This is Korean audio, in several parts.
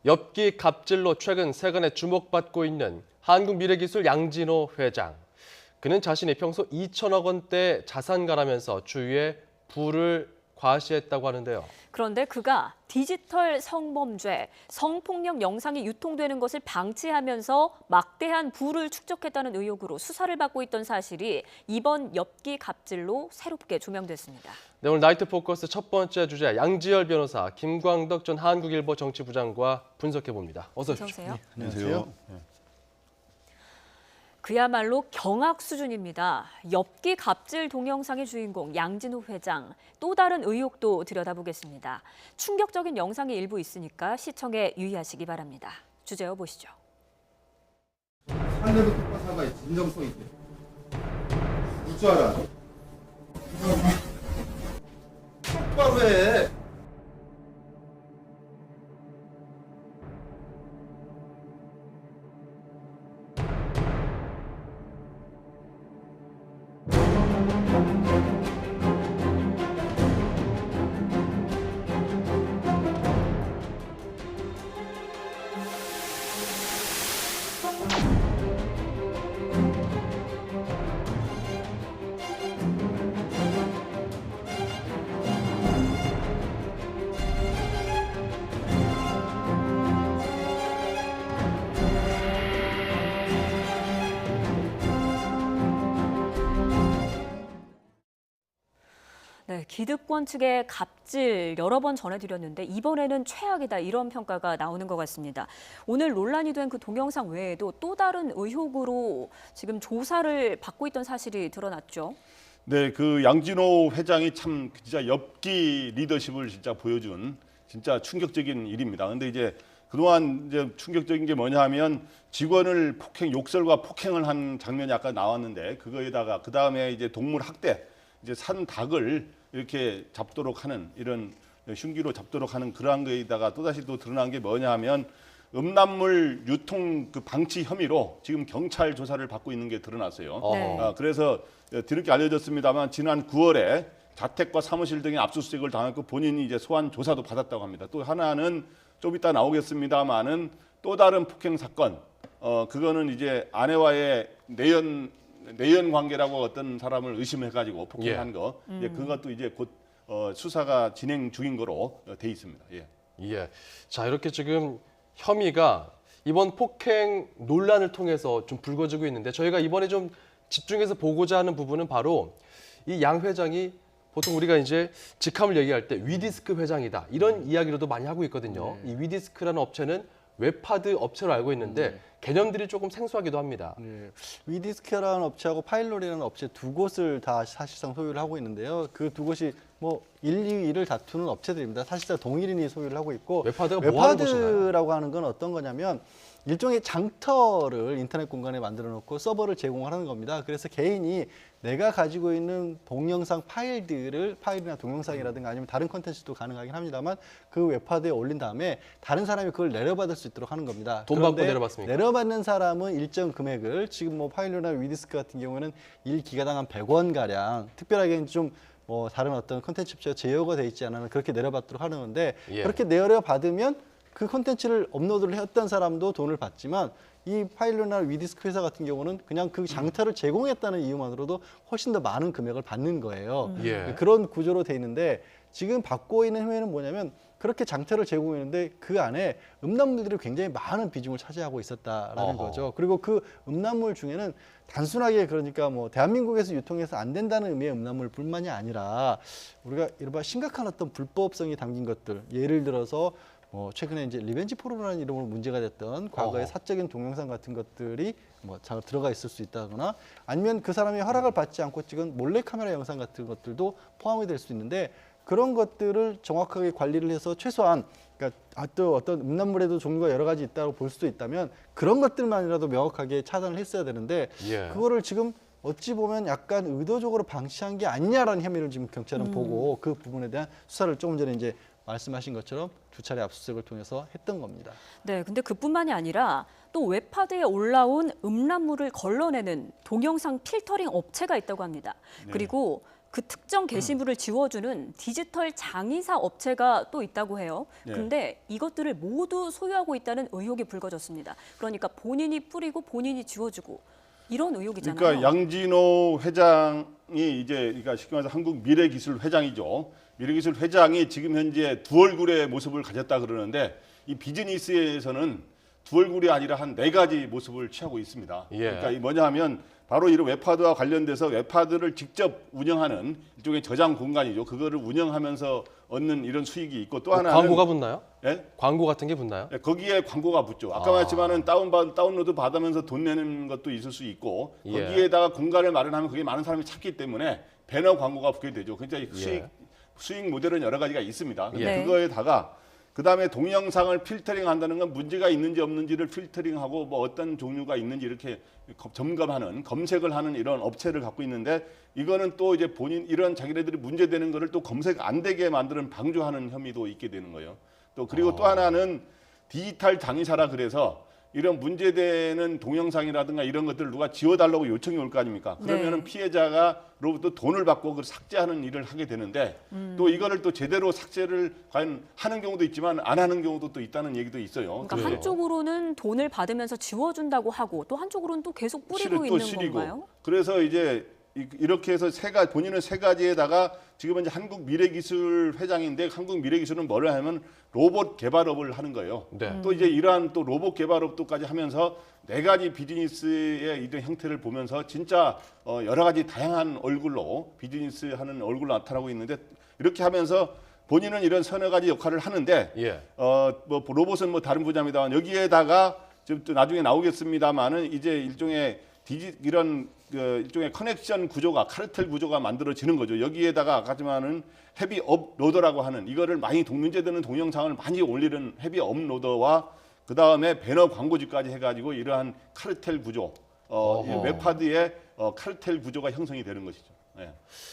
엽기 갑질로 최근 세간에 주목받고 있는 한국미래기술 양진호 회장. 그는 자신이 평소 2천억 원대 자산가라면서 주위에 부를 과시했다고 하는데요. 그런데 그가 디지털 성범죄, 성폭력 영상이 유통되는 것을 방치하면서 막대한 부를 축적했다는 의혹으로 수사를 받고 있던 사실이 이번 엽기 갑질로 새롭게 조명됐습니다. 네, 오늘 나이트 포커스 첫 번째 주제 양지열 변호사, 김광덕 전 한국일보 정치부장과 분석해봅니다. 어서 오십시오. 오세요. 안녕하세요. 그야말로 경악 수준입니다. 엽기 갑질 동영상의 주인공 양진호 회장, 또 다른 의혹도 들여다보겠습니다. 충격적인 영상이 일부 있으니까 시청에 유의하시기 바랍니다. 주제어 보시죠. 상대도 똑바로 사과해. 진정성 있게. 울 줄 알아. 똑바로 해. 네, 기득권 측의 갑질 여러 번 전해드렸는데 이번에는 최악이다 이런 평가가 나오는 것 같습니다. 오늘 논란이 된 그 동영상 외에도 또 다른 의혹으로 지금 조사를 받고 있던 사실이 드러났죠. 네, 그 양진호 회장이 참 진짜 엽기 리더십을 진짜 보여준 진짜 충격적인 일입니다. 근데 이제 그동안 이제 충격적인 게 뭐냐 하면 직원을 욕설과 폭행을 한 장면이 아까 나왔는데 그거에다가 그 다음에 이제 동물 학대, 이제 산 닭을 이렇게 잡도록 하는 이런 흉기로 잡도록 하는 그러한 거에다가 또다시 또 드러난 게 뭐냐 하면 음란물 유통 그 방치 혐의로 지금 경찰 조사를 받고 있는 게 드러났어요. 네. 그래서 뒤늦게 알려졌습니다만 지난 9월에 자택과 사무실 등의 압수수색을 당했고 본인이 이제 소환 조사도 받았다고 합니다. 또 하나는 좀 이따 나오겠습니다만은 또 다른 폭행 사건. 그거는 이제 아내와의 내연 관계라고 어떤 사람을 의심해가지고 폭행한 거. 이제 그것도 이제 곧 수사가 진행 중인 거로 돼 있습니다. 예. 예. 자, 이렇게 지금 혐의가 이번 폭행 논란을 통해서 좀 불거지고 있는데 저희가 이번에 좀 집중해서 보고자 하는 부분은 바로 이 양 회장이 보통 우리가 이제 직함을 얘기할 때 위디스크 회장이다 이런 이야기로도 많이 하고 있거든요. 이 위디스크라는 업체는 웹하드 업체로 알고 있는데 개념들이 조금 생소하기도 합니다. 네. 위디스크라는 업체하고 파일럿이라는 업체 두 곳을 다 사실상 소유를 하고 있는데요. 그 두 곳이 뭐 1, 2위를 다투는 업체들입니다. 사실상 동일인이 소유를 하고 있고 웹하드가 뭐 하는 곳인가요? 웹하드라고 하는 건 어떤 거냐면 일종의 장터를 인터넷 공간에 만들어 놓고 서버를 제공하는 겁니다. 그래서 개인이 내가 가지고 있는 동영상 파일이나 동영상이라든가 아니면 다른 컨텐츠도 가능하긴 합니다만 그 웹하드에 올린 다음에 다른 사람이 그걸 내려받을 수 있도록 하는 겁니다. 돈 받고 그런데 내려받습니까? 내려받는 사람은 일정 금액을 지금 뭐 파일럿이나 위디스크 같은 경우에는 1기가당 한 100원 가량 특별하게 좀 뭐 다른 어떤 컨텐츠 업체가 제어가 돼 있지 않으면 그렇게 내려받도록 하는 건데 그렇게 내려받으면 그 콘텐츠를 업로드를 했던 사람도 돈을 받지만 이 파일럿이나 위디스크 회사 같은 경우는 그냥 그 장터를 제공했다는 이유만으로도 훨씬 더 많은 금액을 받는 거예요. 그런 구조로 돼 있는데 지금 받고 있는 혐의는 뭐냐면 그렇게 장터를 제공했는데 그 안에 음란물들이 굉장히 많은 비중을 차지하고 있었다라는 거죠. 그리고 그 음란물 중에는 단순하게 그러니까 뭐 대한민국에서 유통해서 안 된다는 의미의 음란물뿐만이 아니라 우리가 이른바 심각한 어떤 불법성이 담긴 것들, 예를 들어서 최근에 이제 리벤지 포르노라는 이름으로 문제가 됐던 과거의 사적인 동영상 같은 것들이 뭐 들어가 있을 수 있다거나 아니면 그 사람이 허락을 받지 않고 찍은 몰래카메라 영상 같은 것들도 포함이 될 수 있는데 그런 것들을 정확하게 관리를 해서 최소한 그러니까 또 어떤 음란물에도 종류가 여러 가지 있다고 볼 수도 있다면 그런 것들만이라도 명확하게 차단을 했어야 되는데 그거를 지금 어찌 보면 약간 의도적으로 방치한 게 아니냐라는 혐의를 지금 경찰은 보고 그 부분에 대한 수사를 조금 전에 이제 말씀하신 것처럼 두 차례 압수수색을 통해서 했던 겁니다. 네, 근데 그뿐만이 아니라 또 웹하드에 올라온 음란물을 걸러내는 동영상 필터링 업체가 있다고 합니다. 그리고 그 특정 게시물을 지워주는 디지털 장의사 업체가 또 있다고 해요. 예. 근데 이것들을 모두 소유하고 있다는 의혹이 불거졌습니다. 그러니까 본인이 뿌리고 본인이 지워주고 이런 의혹이잖아요. 그러니까 양진호 회장이 이제 그러니까 쉽게 말해서 한국 미래기술 회장이죠. 미래기술 회장이 지금 현재 두 얼굴의 모습을 가졌다 그러는데 이 비즈니스에서는 두 얼굴이 아니라 한 4가지 모습을 취하고 있습니다. 예. 그러니까 이 뭐냐하면 바로 이런 웹하드와 관련돼서 웹하드를 직접 운영하는 일종의 저장 공간이죠. 그거를 운영하면서 얻는 이런 수익이 있고 또 하나는 광고가 붙나요? 예? 광고 같은 게 붙나요? 예, 거기에 광고가 붙죠. 아까 말했지만은 다운로드 받으면서 돈 내는 것도 있을 수 있고 예. 거기에다가 공간을 마련하면 그게 많은 사람이 찾기 때문에 배너 광고가 붙게 되죠. 그러니까 수익 모델은 여러 가지가 있습니다. 근데 네. 그거에다가 그다음에 동영상을 필터링한다는 건 문제가 있는지 없는지를 필터링하고 뭐 어떤 종류가 있는지 이렇게 점검하는 검색을 하는 이런 업체를 갖고 있는데 이거는 또 이제 본인 이런 자기네들이 문제되는 거를 또 검색 안 되게 만드는 방조하는 혐의도 있게 되는 거예요. 또 그리고 또 하나는 디지털 장의사라 그래서 이런 문제되는 동영상이라든가 이런 것들을 누가 지워달라고 요청이 올 거 아닙니까? 그러면은 피해자가로부터 돈을 받고 그걸 삭제하는 일을 하게 되는데 또 이거를 또 제대로 삭제를 과연 하는 경우도 있지만 안 하는 경우도 또 있다는 얘기도 있어요. 그러니까 한쪽으로는 돈을 받으면서 지워준다고 하고 또 한쪽으로는 또 계속 뿌리고 있는 건가요? 그래서 이제 이렇게 해서 본인은 3가지에다가 지금은 이제 한국미래기술 회장인데 한국미래기술은 뭐를 하면 로봇 개발업을 하는 거예요. 네. 또 이제 이러한 또 로봇 개발업도까지 하면서 4가지 비즈니스의 이런 형태를 보면서 진짜 여러 가지 다양한 얼굴로 비즈니스 하는 얼굴로 나타나고 있는데 이렇게 하면서 본인은 이런 서너 가지 역할을 하는데 예. 뭐 로봇은 뭐 다른 분야입니다만 여기에다가 지금 또 나중에 나오겠습니다만은 이제 일종의 이런 일종의 커넥션 구조가 카르텔 구조가 만들어지는 거죠. 여기에다가 아까지만은 헤비 업로더라고 하는 이거를 많이 문제되는 동영상을 많이 올리는 헤비 업로더와 그 다음에 배너 광고주까지 해가지고 이러한 카르텔 구조, 웹하드의 카르텔 구조가 형성이 되는 것이죠. 예.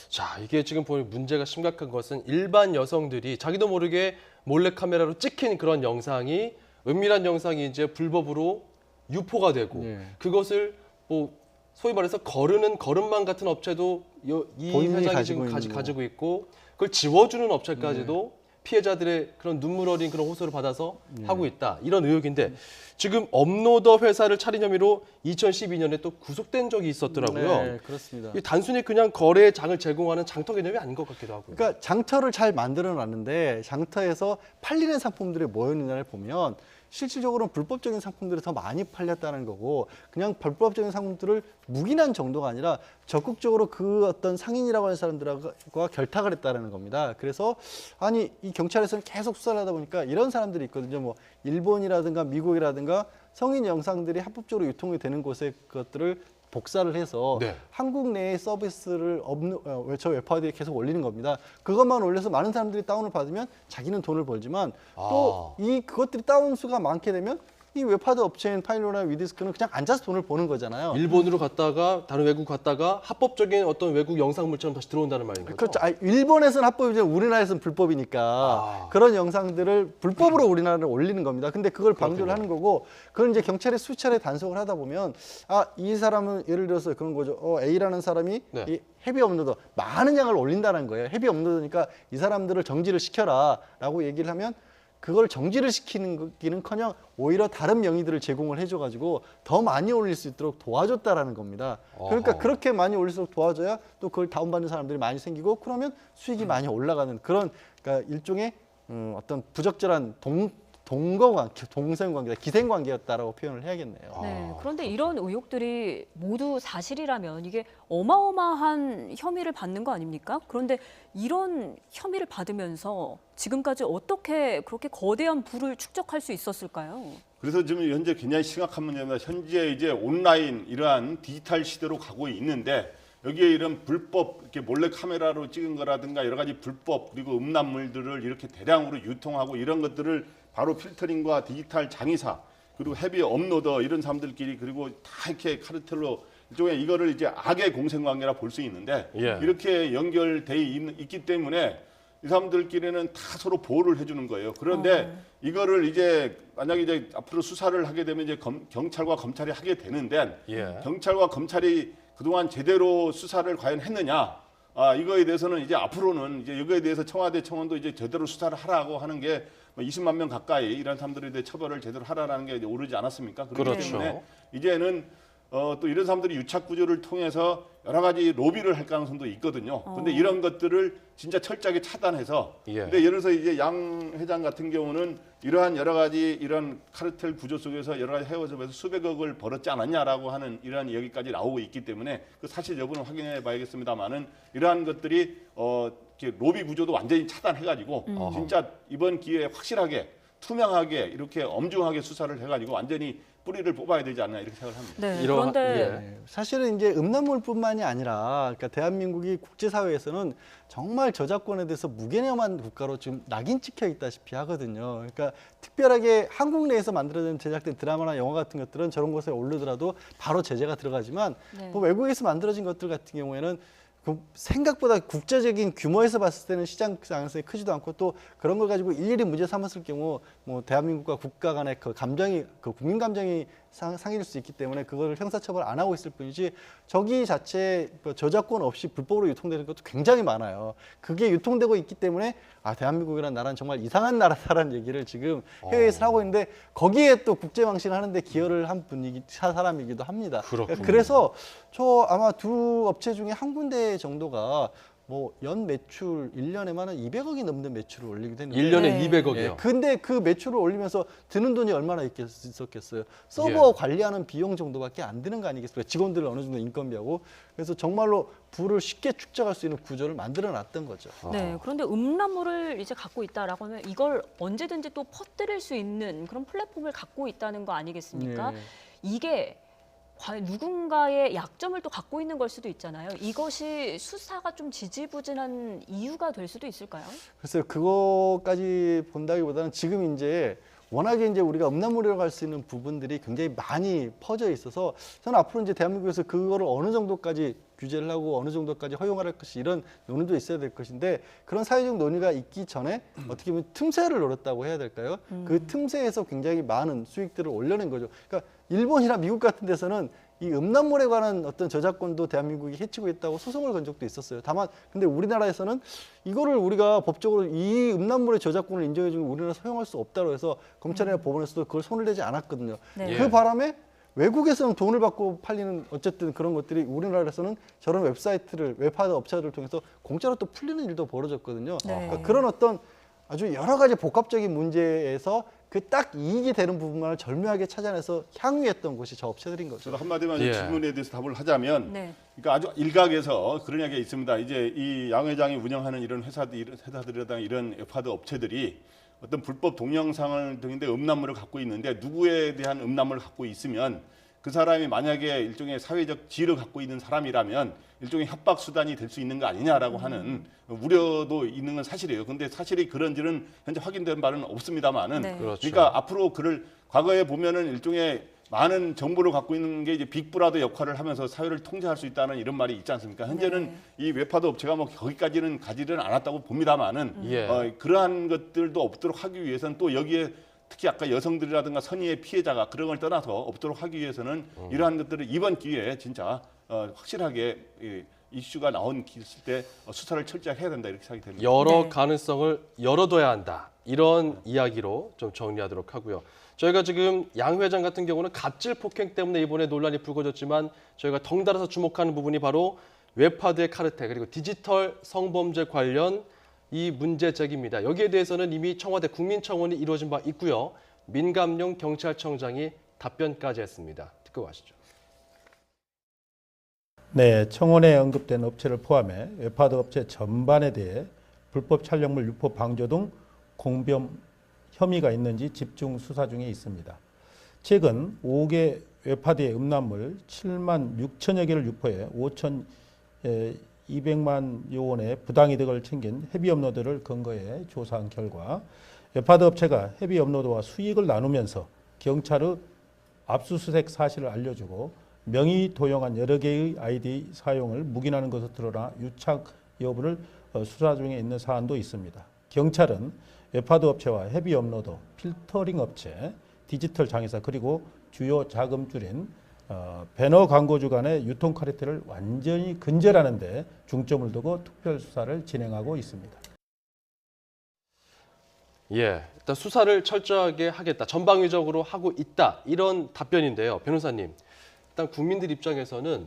자, 이게 지금 보면 문제가 심각한 것은 일반 여성들이 자기도 모르게 몰래 카메라로 찍힌 그런 영상이 은밀한 영상이 이제 불법으로 유포가 되고 그것을 뭐 소위 말해서 거르는 거름망 같은 업체도 이 본인이 회장이 가지고 지금 있는 가지고 있고 그걸 지워주는 업체까지도 피해자들의 그런 눈물 어린 그런 호소를 받아서 하고 있다. 이런 의혹인데 지금 업로더 회사를 차린 혐의로 2012년에 또 구속된 적이 있었더라고요. 네, 그렇습니다. 이게 단순히 그냥 거래의 장을 제공하는 장터 개념이 아닌 것 같기도 하고요. 그러니까 장터를 잘 만들어 놨는데 장터에서 팔리는 상품들이 뭐였느냐를 보면 실질적으로는 불법적인 상품들이 더 많이 팔렸다는 거고 그냥 불법적인 상품들을 묵인한 정도가 아니라 적극적으로 그 어떤 상인이라고 하는 사람들과 결탁을 했다는 겁니다. 그래서 아니 이 경찰에서는 계속 수사를 하다 보니까 이런 사람들이 있거든요. 뭐 일본이라든가 미국이라든가 성인 영상들이 합법적으로 유통이 되는 곳에 그것들을 복사를 해서 네. 한국 내의 서비스를 저 웹하드에 계속 올리는 겁니다. 그것만 올려서 많은 사람들이 다운을 받으면 자기는 돈을 벌지만 또 이 그것들이 다운 수가 많게 되면 이 웹하드 업체인 파일로나 위디스크는 그냥 앉아서 돈을 버는 거잖아요. 일본으로 갔다가 다른 외국 갔다가 합법적인 어떤 외국 영상물처럼 다시 들어온다는 말인 거죠. 그렇죠. 일본에서는 합법이지만 우리나라에서는 불법이니까 그런 영상들을 불법으로 우리나라에 올리는 겁니다. 근데 그걸 방조를 하는 거고 그걸 이제 경찰이 수차례 단속을 하다 보면 이 사람은 예를 들어서 그런 거죠. A라는 사람이 이 헤비 업로더 많은 양을 올린다는 거예요. 헤비 업로더니까 이 사람들을 정지를 시켜라라고 얘기를 하면 그걸 정지를 시키는 기는커녕 오히려 다른 명의들을 제공을 해줘가지고 더 많이 올릴 수 있도록 도와줬다라는 겁니다. 그러니까 그렇게 많이 올릴수록 도와줘야 또 그걸 다운받는 사람들이 많이 생기고 그러면 수익이 많이 올라가는 그런 그러니까 일종의 어떤 부적절한 동생관계다, 기생관계였다라고 표현을 해야겠네요. 네, 그런데 이런 의혹들이 모두 사실이라면 이게 어마어마한 혐의를 받는 거 아닙니까? 그런데 이런 혐의를 받으면서 지금까지 어떻게 그렇게 거대한 부를 축적할 수 있었을까요? 그래서 지금 현재 굉장히 심각한 문제입니다. 현재 이제 온라인 이러한 디지털 시대로 가고 있는데 여기에 이런 불법 이렇게 몰래 카메라로 찍은 거라든가 여러 가지 불법 그리고 음란물들을 이렇게 대량으로 유통하고 이런 것들을 바로 필터링과 디지털 장의사 그리고 헤비 업로더 이런 사람들끼리 그리고 다 이렇게 카르텔로 일종의 이거를 이제 악의 공생관계라 볼 수 있는데 이렇게 연결돼 있기 때문에 이 사람들끼리는 다 서로 보호를 해주는 거예요. 그런데 이거를 이제 만약에 이제 앞으로 수사를 하게 되면 이제 경찰과 검찰이 하게 되는데 경찰과 검찰이 그동안 제대로 수사를 과연 했느냐? 이거에 대해서는 이제 앞으로는 이제 이거에 대해서 청와대 청원도 이제 제대로 수사를 하라고 하는 게 20만 명 가까이 이런 사람들에 대해 처벌을 제대로 하라는 게 이제 오르지 않았습니까? 그렇기 그렇죠. 때문에 이제는 또 이런 사람들이 유착 구조를 통해서 여러 가지 로비를 할 가능성도 있거든요. 근데 이런 것들을 진짜 철저하게 차단해서 예. 근데 예를 들어서 이제 양 회장 같은 경우는 이러한 여러 가지 이런 카르텔 구조 속에서 여러 가지 해외점에서 수백억을 벌었지 않았냐라고 하는 이러한 이야기까지 나오고 있기 때문에 그 사실 여부는 확인해 봐야겠습니다만은 이러한 것들이 이렇게 로비 구조도 완전히 차단해가지고 진짜 이번 기회에 확실하게 투명하게 이렇게 엄중하게 수사를 해가지고 완전히 뿌리를 뽑아야 되지 않나 이렇게 생각을 합니다. 네, 이런- 그런데 예. 네, 사실은 이제 음란물뿐만이 아니라 그러니까 대한민국이 국제사회에서는 정말 저작권에 대해서 무개념한 국가로 지금 낙인 찍혀 있다시피 하거든요. 그러니까 특별하게 한국 내에서 만들어진 제작된 드라마나 영화 같은 것들은 저런 곳에 오르더라도 바로 제재가 들어가지만 네. 뭐 외국에서 만들어진 것들 같은 경우에는 생각보다 국제적인 규모에서 봤을 때는 시장 가능성이 크지도 않고 또 그런 걸 가지고 일일이 문제 삼았을 경우 뭐 대한민국과 국가 간의 그 감정이 그 국민 감정이 상해질 수 있기 때문에 그걸 형사처벌 안 하고 있을 뿐이지 저기 자체 저작권 없이 불법으로 유통되는 것도 굉장히 많아요. 그게 유통되고 있기 때문에 대한민국이라는 나라는 정말 이상한 나라다라는 얘기를 지금 해외에서 하고 있는데 거기에 또 국제망신을 하는데 기여를 한 사람이기도 합니다. 그렇군요. 그래서 저 아마 두 업체 중에 한 군데 정도가 뭐 연 매출 1년에만 한 200억이 넘는 매출을 올리기도 했는데 1년에 네. 200억이요. 예, 근데 그 매출을 올리면서 드는 돈이 얼마나 있었겠어요. 서버 관리하는 비용 정도밖에 안 드는 거 아니겠습니까? 직원들 어느 정도 인건비하고. 그래서 정말로 부를 쉽게 축적할 수 있는 구조를 만들어 놨던 거죠. 네, 그런데 음란물을 이제 갖고 있다라고 하면 이걸 언제든지 또 퍼뜨릴 수 있는 그런 플랫폼을 갖고 있다는 거 아니겠습니까? 네. 이게 과연 누군가의 약점을 또 갖고 있는 걸 수도 있잖아요. 이것이 수사가 좀 지지부진한 이유가 될 수도 있을까요? 글쎄요, 그거까지 본다기보다는 지금 이제 워낙에 이제 우리가 음란물이라고 할 수 있는 부분들이 굉장히 많이 퍼져 있어서 저는 앞으로 이제 대한민국에서 그거를 어느 정도까지 규제를 하고 어느 정도까지 허용할 것이 이런 논의도 있어야 될 것인데 그런 사회적 논의가 있기 전에 어떻게 보면 틈새를 노렸다고 해야 될까요? 그 틈새에서 굉장히 많은 수익들을 올려낸 거죠. 그러니까 일본이나 미국 같은 데서는 이 음란물에 관한 어떤 저작권도 대한민국이 해치고 있다고 소송을 건 적도 있었어요. 다만 근데 우리나라에서는 이거를 우리가 법적으로 이 음란물의 저작권을 인정해 주면 우리나라 사용할 수 없다고 해서 검찰이나 법원에서도 그걸 손을 대지 않았거든요. 네. 그 바람에 외국에서는 돈을 받고 팔리는 어쨌든 그런 것들이 우리나라에서는 저런 웹사이트를 웹하드 업체들을 통해서 공짜로 또 풀리는 일도 벌어졌거든요. 네. 그러니까 그런 어떤 아주 여러 가지 복합적인 문제에서 그 딱 이익이 되는 부분만을 절묘하게 찾아내서 향유했던 곳이 저 업체들인 거죠. 저도 한마디만 예. 질문에 대해서 답을 하자면 네. 그러니까 아주 일각에서 그런 이야기가 있습니다. 이제 이 양 회장이 운영하는 이런 회사들이라든가 이런 웹하드 업체들이 어떤 불법 동영상을 등인데 음란물을 갖고 있는데 누구에 대한 음란물을 갖고 있으면 그 사람이 만약에 일종의 사회적 지위를 갖고 있는 사람이라면 일종의 협박 수단이 될 수 있는 거 아니냐라고 하는 우려도 있는 건 사실이에요. 근데 사실이 그런지는 현재 확인된 바는 없습니다만은 네. 그렇죠. 그러니까 앞으로 그를 과거에 보면은 일종의 많은 정보를 갖고 있는 게 이제 빅브라더 역할을 하면서 사회를 통제할 수 있다는 이런 말이 있지 않습니까? 현재는 네. 이 웹하드 업체가 뭐 거기까지는 가지는 않았다고 봅니다만은 예. 그러한 것들도 없도록 하기 위해서는 또 여기에 특히 아까 여성들이라든가 선의의 피해자가 그런 걸 떠나서 없도록 하기 위해서는 이러한 것들을 이번 기회에 진짜 확실하게 이슈가 나온 있을 때 수사를 철저하게 해야 된다 이렇게 생각이 됩니다. 여러 네. 가능성을 열어둬야 한다. 이런 이야기로 좀 정리하도록 하고요. 저희가 지금 양 회장 같은 경우는 갑질 폭행 때문에 이번에 논란이 불거졌지만 저희가 덩달아서 주목하는 부분이 바로 웹하드의 카르텔 그리고 디지털 성범죄 관련 이 문제 제기입니다. 여기에 대해서는 이미 청와대 국민청원이 이루어진 바 있고요. 민감용 경찰청장이 답변까지 했습니다. 듣고 가시죠. 네, 청원에 언급된 업체를 포함해 웹하드 업체 전반에 대해 불법 촬영물 유포 방조 등 공범 혐의가 있는지 집중 수사 중에 있습니다. 최근 5개 웹하드의 음란물 7만 6천여 개를 유포해 5,200만여 원의 부당이득을 챙긴 헤비 업로드를 근거해 조사한 결과 웹하드 업체가 헤비 업로드와 수익을 나누면서 경찰의 압수수색 사실을 알려주고 명의 도용한 여러 개의 아이디 사용을 묵인하는 것으로 드러나 유착 여부를 수사 중에 있는 사안도 있습니다. 경찰은 웹하드 업체와 헤비 업로드, 필터링 업체, 디지털 장의사 그리고 주요 자금줄인 배너 광고주 간의 유통 카르텔을 완전히 근절하는 데 중점을 두고 특별 수사를 진행하고 있습니다. 예, 일단 수사를 철저하게 하겠다, 전방위적으로 하고 있다, 이런 답변인데요. 변호사님, 일단 국민들 입장에서는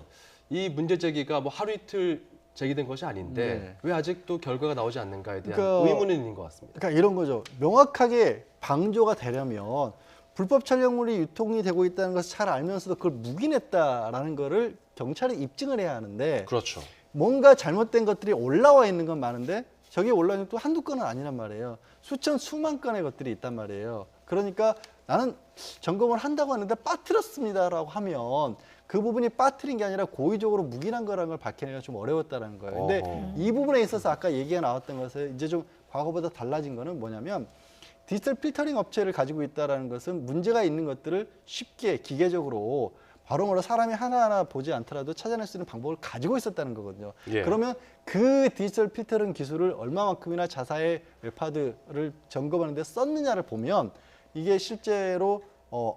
이 문제 제기가 뭐 하루 이틀 제기된 것이 아닌데 네. 왜 아직도 결과가 나오지 않는가에 대한 그러니까- 의문은 있는 것 같습니다. 그러니까 이런 거죠. 명확하게 방조가 되려면 불법 촬영물이 유통이 되고 있다는 것을 잘 알면서도 그걸 묵인했다라는 거를 경찰에 입증을 해야 하는데 그렇죠. 뭔가 잘못된 것들이 올라와 있는 건 많은데 저게 올라오는 것도 한두 건은 아니란 말이에요. 수천 수만 건의 것들이 있단 말이에요. 그러니까 나는 점검을 한다고 하는데 빠뜨렸습니다라고 하면 그 부분이 빠뜨린 게 아니라 고의적으로 묵인한 거라는 걸 밝히기가 좀 어려웠다는 거예요. 근데 어허. 이 부분에 있어서 아까 얘기가 나왔던 것을 이제 좀 과거보다 달라진 거는 뭐냐면 디지털 필터링 업체를 가지고 있다는 것은 문제가 있는 것들을 쉽게 기계적으로 바로바로 사람이 하나하나 보지 않더라도 찾아낼 수 있는 방법을 가지고 있었다는 거거든요. 예. 그러면 그 디지털 필터링 기술을 얼마만큼이나 자사의 웹하드를 점검하는 데 썼느냐를 보면 이게 실제로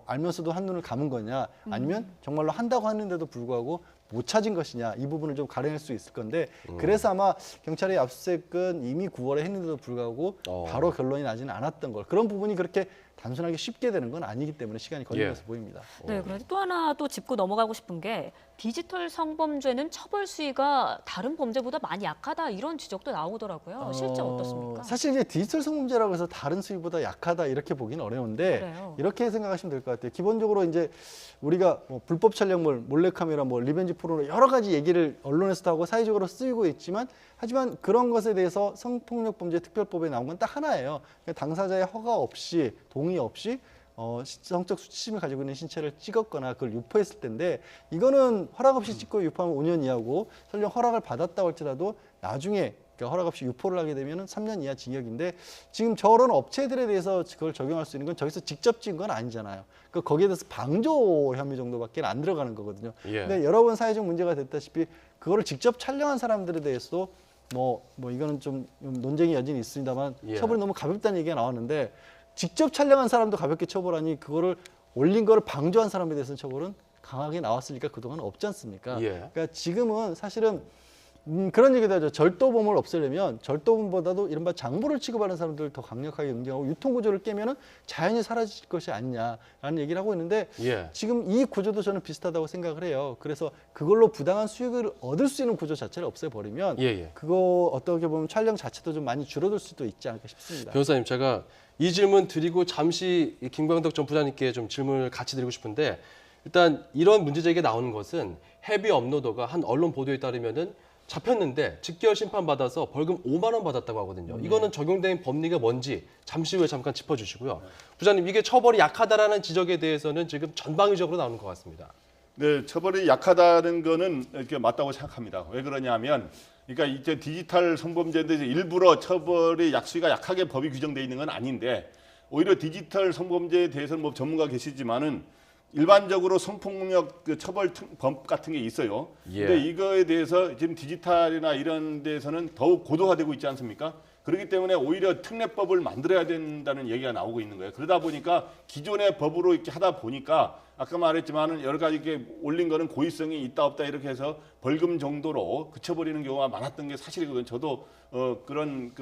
알면서도 한눈을 감은 거냐 아니면 정말로 한다고 하는데도 불구하고 못 찾은 것이냐 이 부분을 좀 가려낼 수 있을 건데 그래서 아마 경찰의 압수수색은 이미 9월에 했는데도 불구하고 바로 결론이 나지는 않았던 걸 그런 부분이 그렇게 단순하게 쉽게 되는 건 아니기 때문에 시간이 걸리는 예. 것으로 보입니다. 네, 그런데 또 하나 또 짚고 넘어가고 싶은 게 디지털 성범죄는 처벌 수위가 다른 범죄보다 많이 약하다 이런 지적도 나오더라고요. 실제 어떻습니까? 사실 이제 디지털 성범죄라고 해서 다른 수위보다 약하다 이렇게 보기는 어려운데 그래요. 이렇게 생각하시면 될 것 같아요. 기본적으로 이제 우리가 뭐 불법 촬영물, 몰래카메라, 뭐 리벤지 포르노 여러 가지 얘기를 언론에서도 하고 사회적으로 쓰이고 있지만 하지만 그런 것에 대해서 성폭력 범죄 특별법에 나온 건 딱 하나예요. 그러니까 당사자의 허가 없이 동의 없이 성적 수치심을 가지고 있는 신체를 찍었거나 그걸 유포했을 텐데 이거는 허락 없이 찍고 유포하면 5년 이하고 설령 허락을 받았다고 할지라도 나중에 그러니까 허락 없이 유포를 하게 되면 3년 이하 징역인데 지금 저런 업체들에 대해서 그걸 적용할 수 있는 건 저기서 직접 찍은 건 아니잖아요. 그러니까 거기에 대해서 방조 혐의 정도밖에 안 들어가는 거거든요. 예. 근데 여러 번 사회적 문제가 됐다시피 그거를 직접 촬영한 사람들에 대해서도 뭐 이거는 좀 논쟁의 여지는 있습니다만 예. 처벌이 너무 가볍다는 얘기가 나왔는데 직접 촬영한 사람도 가볍게 처벌하니 그거를 올린 거를 방조한 사람에 대해서는 처벌은 강하게 나왔으니까 그동안 없지 않습니까? 예. 그러니까 지금은 사실은 그런 얘기도 하죠. 절도범을 없애려면 절도범보다도 이른바 장부를 취급하는 사람들을 더 강력하게 응징하고 유통구조를 깨면은 자연히 사라질 것이 아니냐라는 얘기를 하고 있는데 예. 지금 이 구조도 저는 비슷하다고 생각을 해요. 그래서 그걸로 부당한 수익을 얻을 수 있는 구조 자체를 없애버리면 예. 그거 어떻게 보면 촬영 자체도 좀 많이 줄어들 수도 있지 않을까 싶습니다. 변호사님, 제가 이 질문 드리고 잠시 이 김광덕 전 부장님께 좀 질문을 같이 드리고 싶은데 일단 이런 문제 제기가 나오는 것은 헤비 업로더가 한 언론 보도에 따르면은 잡혔는데 직결 심판 받아서 벌금 5만 원 받았다고 하거든요. 이거는 적용된 법리가 뭔지 잠시 후에 잠깐 짚어주시고요. 부장님, 이게 처벌이 약하다라는 지적에 대해서는 지금 전방위적으로 나오는 것 같습니다. 네, 처벌이 약하다는 거는 이렇게 맞다고 생각합니다. 왜 그러냐면, 그러니까 이제 디지털 성범죄인데 일부러 처벌이 약수위가 약하게 법이 규정되어 있는 건 아닌데 오히려 디지털 성범죄에 대해서는 뭐 전문가 계시지만은 일반적으로 성폭력 그 처벌법 같은 게 있어요. 예. 근데 이거에 대해서 지금 디지털이나 이런 데서는 더욱 고도화되고 있지 않습니까? 그렇기 때문에 오히려 특례법을 만들어야 된다는 얘기가 나오고 있는 거예요. 그러다 보니까 기존의 법으로 이렇게 하다 보니까 아까 말했지만은 여러 가지 이렇게 올린 거는 고의성이 있다 없다 이렇게 해서 벌금 정도로 그쳐버리는 경우가 많았던 게 사실이거든요. 저도 그런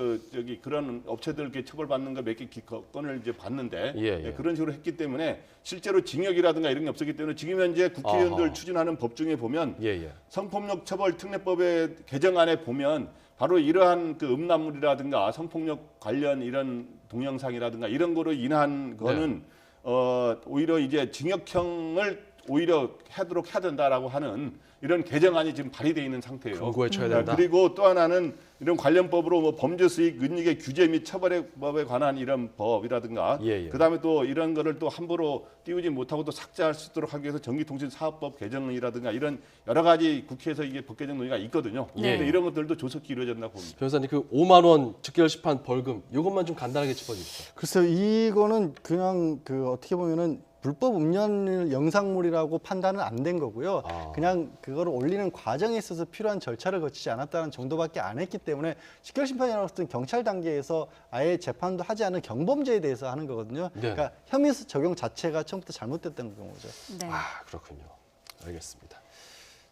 그런 업체들 이렇게 처벌받는 거 몇 개 건을 이제 봤는데 예. 그런 식으로 했기 때문에 실제로 징역이라든가 이런 게 없었기 때문에 지금 현재 국회의원들 아하. 추진하는 법 중에 보면 예. 성폭력 처벌 특례법의 개정안에 보면 바로 이러한 그 음란물이라든가 성폭력 관련 이런 동영상이라든가 이런 거로 인한 거는 오히려 이제 징역형을 오히려 하도록 해야 된다라고 하는 이런 개정안이 지금 발의되어 있는 상태예요. 검거에 쳐야 된다. 그리고 또 하나는 이런 관련법으로 뭐 범죄 수익 은닉의 규제 및 처벌법에 관한 이런 법이라든가 예. 그다음에 또 이런 거를 또 함부로 띄우지 못하고 또 삭제할 수 있도록 하기 위해서 전기통신사업법 개정이라든가 이런 여러 가지 국회에서 이게 법 개정 논의가 있거든요. 네. 근데 이런 것들도 조속히 이루어진다고 봅니다. 변호사님, 그 5만 원 직결 심판 벌금 이것만 좀 간단하게 짚어주시죠. 글쎄요, 이거는 그냥 어떻게 보면은 불법 음란 영상물이라고 판단은 안 된 거고요. 그냥 그거를 올리는 과정에 있어서 필요한 절차를 거치지 않았다는 정도밖에 안 했기 때문에 직결 심판이라고 했을 때 경찰 단계에서 아예 재판도 하지 않은 경범죄에 대해서 하는 거거든요. 네. 그러니까 혐의 적용 자체가 처음부터 잘못됐다는 거죠. 네. 그렇군요. 알겠습니다.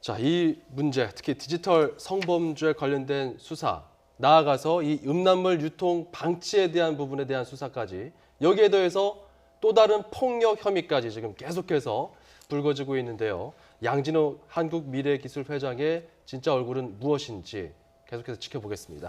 자, 이 문제, 특히 디지털 성범죄 관련된 수사, 나아가서 이 음란물 유통 방치에 대한 부분에 대한 수사까지, 여기에 더해서 또 다른 폭력 혐의까지 지금 계속해서 불거지고 있는데요. 양진호 한국미래기술회장의 진짜 얼굴은 무엇인지 계속해서 지켜보겠습니다.